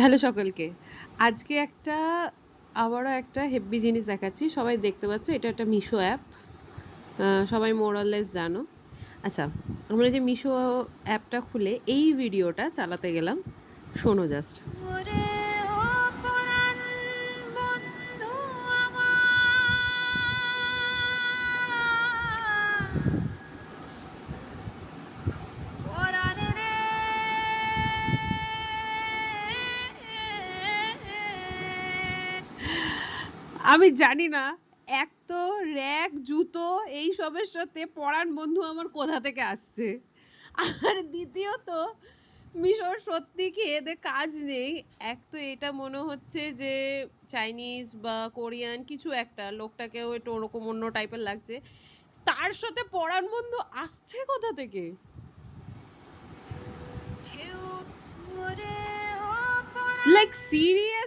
Hello সকলকে। আজকে আবারও একটা হেব্বি জিনিস দেখাচ্ছি। সবাই দেখতে পাচ্ছ এটা একটা মিশো অ্যাপ। সবাই মোর অর লেস জানো। আচ্ছা, আমরা যে মিশো অ্যাপটা খুলে এই ভিডিওটা চালাতে গেলাম। শোনো জাস্ট। ওরে ও পরাণ বন্ধু আমার পরাণ রে আমি জানি না এক তো র‍্যাগ, জুতো এইসবের সাথে পরাণ বন্ধু আমার কোথা থেকে আসছে। আর দ্বিতীয়ত মিশোর সত্যি খেয়েদেয়ে কাজ নেই। এক তো এটা মনে হচ্ছে যে চাইনিজ বা কোরিয়ান কিছু একটা। লোকটাকেও একটু ওরকম অন্য টাইপের লাগছে। তার সাথে পরাণ বন্ধু আসছে কোথা থেকে? হেউ ওরে ও ইটস পরাণ লাইক সিরিয়াস